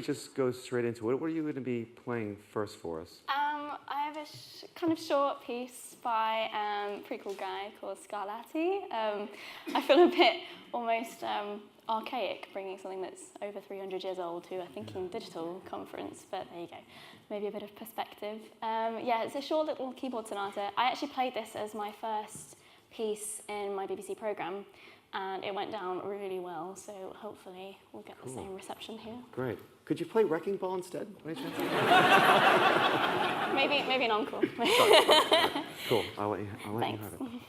just go straight into it. What are you going to be playing first for us? I have a kind of short piece by a pretty cool guy called Scarlatti. I feel a bit almost archaic bringing something that's over 300 years old to a Thinking Digital conference, but there you go. Maybe a bit of perspective. Yeah, it's a short little keyboard sonata. I actually played this as my first piece in my BBC programme, and it went down really well, so hopefully we'll get the same reception here. Great. Could you play Wrecking Ball instead? By any chance? Maybe an encore. Cool. I'll let you have it.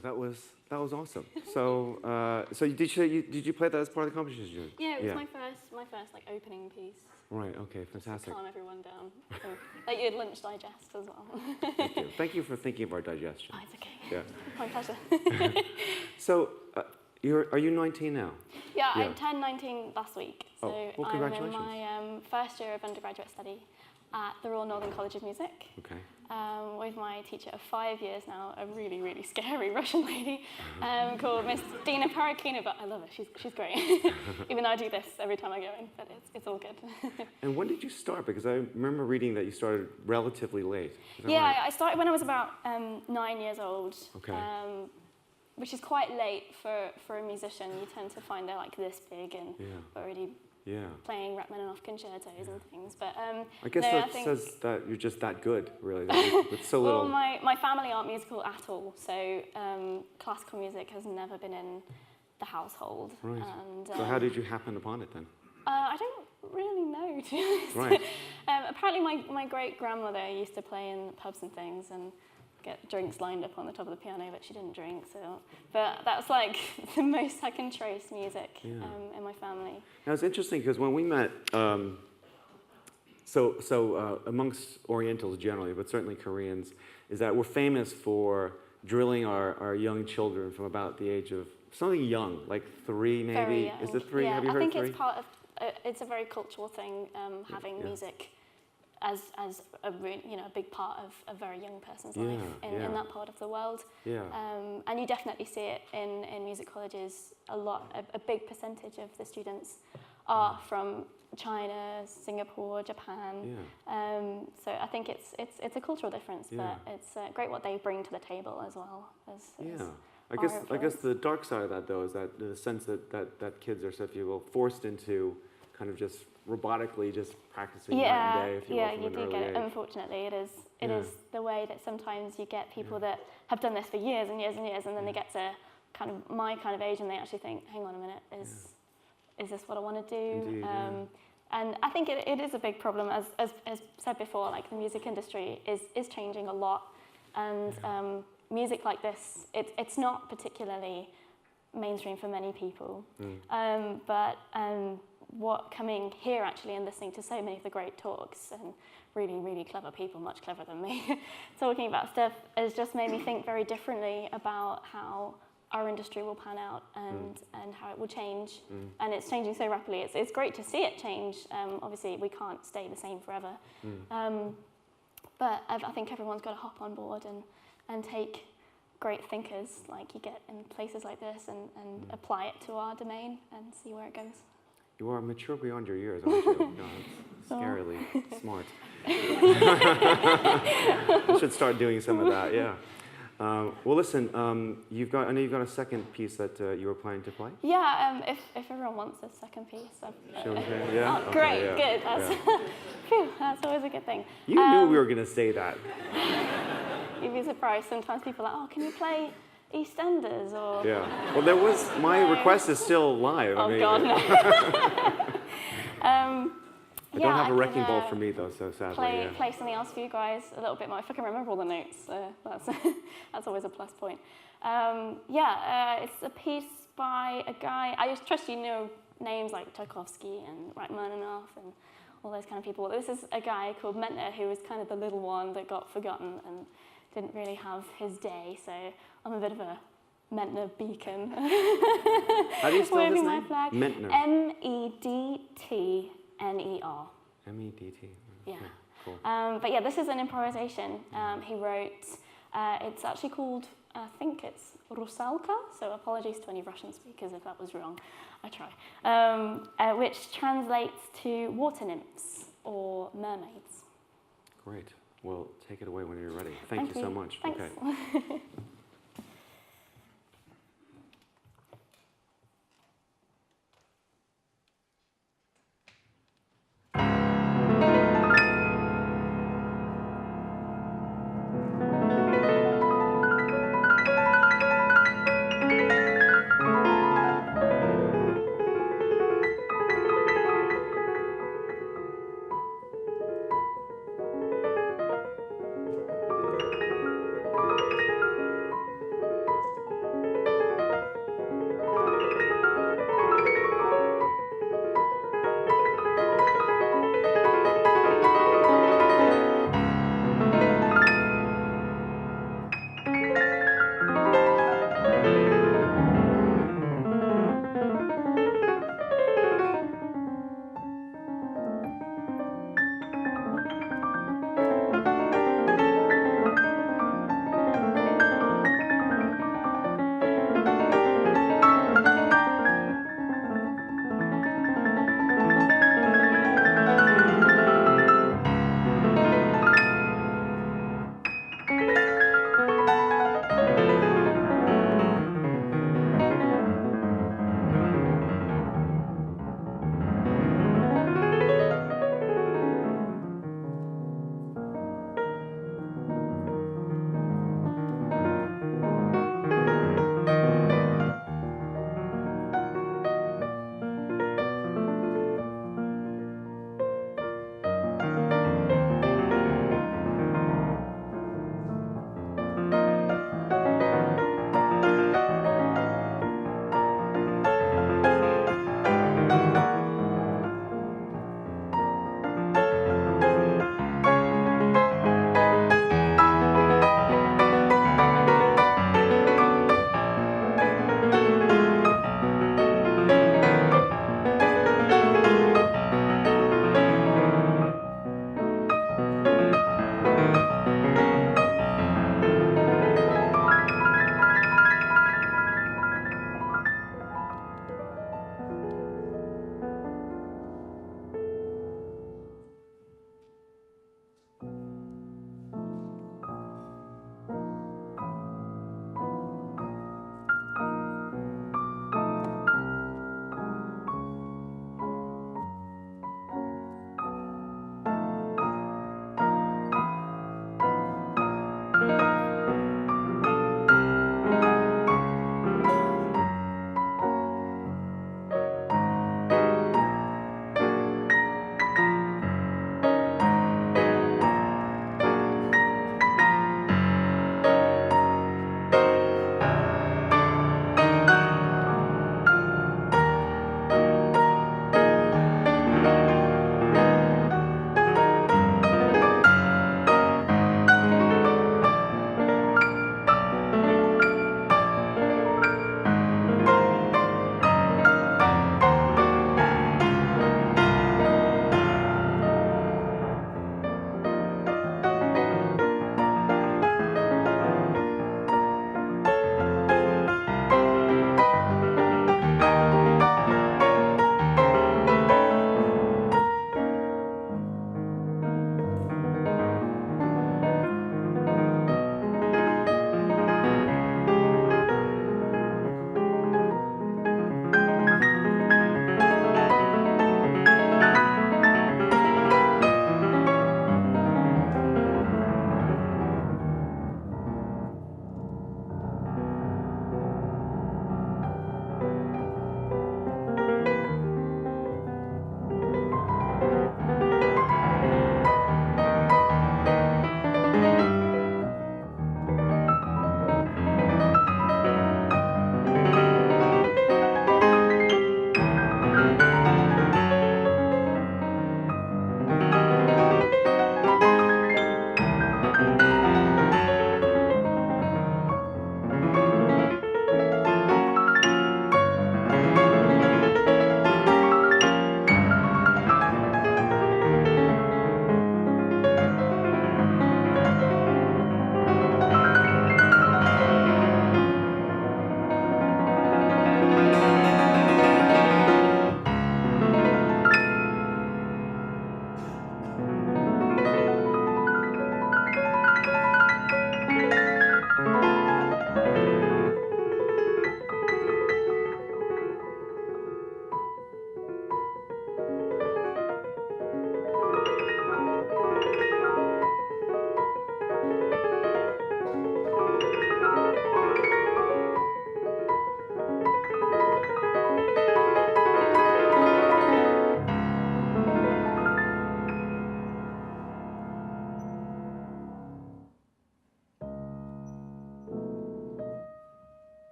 Domenico, that was awesome. So did you play that as part of the competition? Yeah, it was my first like opening piece. Right. Okay. Fantastic. Calm everyone down. So, like your lunch digest as well. Thank you. Thank you for thinking of our digestion. Oh, it's okay. Yeah. My pleasure. So, are you 19 now? Yeah, I turned 19 last week. So well, I'm in congratulations. my first year of undergraduate study at the Royal Northern College of Music. Okay. With my teacher of 5 years now, a really, really scary Russian lady called Miss Dina Parakina, but I love her, she's great. Even though I do this every time I go in, but it's all good. And when did you start? Because I remember reading that you started relatively late. Yeah, right? I started when I was about 9 years old. Okay. Which is quite late for a musician. You tend to find they're like this big and already playing Rachmaninoff concertos and things. But I guess that says that you're just that good, really. With so little. Well, my family aren't musical at all, so classical music has never been in the household. Right. And, so how did you happen upon it then? I don't really know, to be honest. Right. Apparently my great-grandmother used to play in pubs and things and get drinks lined up on the top of the piano, but she didn't drink. But that's like the most I can trace music in my family. Now it's interesting because when we met, amongst Orientals generally, but certainly Koreans, is that we're famous for drilling our young children from about the age of something young, like 3 maybe. Very young. Is it 3? Yeah, Have you heard 3? I think it's part of. It's a very cultural thing, having music as a big part of a very young person's life in that part of the world. Yeah. And you definitely see it in music colleges a lot. A big percentage of the students are from China, Singapore, Japan. Yeah. So I think it's a cultural difference, but it's great what they bring to the table as well. I guess the dark side of that though is that the sense that kids are, so if you will, forced into kind of just robotically just practicing night and day, if you will, from you an do early get it. age. Unfortunately, it is the way that sometimes you get people that have done this for years and years and years, and then they get to kind of my kind of age, and they actually think, "Hang on a minute, is this what I want to do?" Indeed, and I think it is a big problem, as said before. Like the music industry is changing a lot, and music like this, it's not particularly mainstream for many people, but. What coming here actually and listening to so many of the great talks and really, really clever people, much cleverer than me, talking about stuff has just made me think very differently about how our industry will pan out and how it will change. And it's changing so rapidly. It's great to see it change. Obviously, we can't stay the same forever. But I think everyone's got to hop on board and take great thinkers like you get in places like this and apply it to our domain and see where it goes. You are mature beyond your years, aren't you? No, it's scarily smart. I should start doing some of that, yeah. Well, listen, I know you've got a second piece that you were planning to play? Yeah, if everyone wants a second piece. Yeah? Oh, great, okay, good. Phew, that's always a good thing. You knew we were going to say that. You'd be surprised. Sometimes people are like, oh, can you play EastEnders or... Yeah. Well, there was... My request is still live. Oh, God, no. I don't have a wrecking ball for me, though, so sadly. Play something else for you guys a little bit more. If I can remember all the notes, that's always a plus point. It's a piece by a guy... I just trust you know names like Tchaikovsky and Rachmaninoff and all those kind of people. This is a guy called Medtner who was kind of the little one that got forgotten and didn't really have his day, so I'm a bit of a Medtner beacon. How do you spell his name? Medtner. Medtner. Medtner. Yeah. Cool. But yeah, this is an improvisation he wrote. It's actually called, I think it's Rusalka, so apologies to any Russian speakers if that was wrong. I try. Which translates to water nymphs or mermaids. Great. Well, take it away when you're ready. Thank you so much. Thanks. Okay.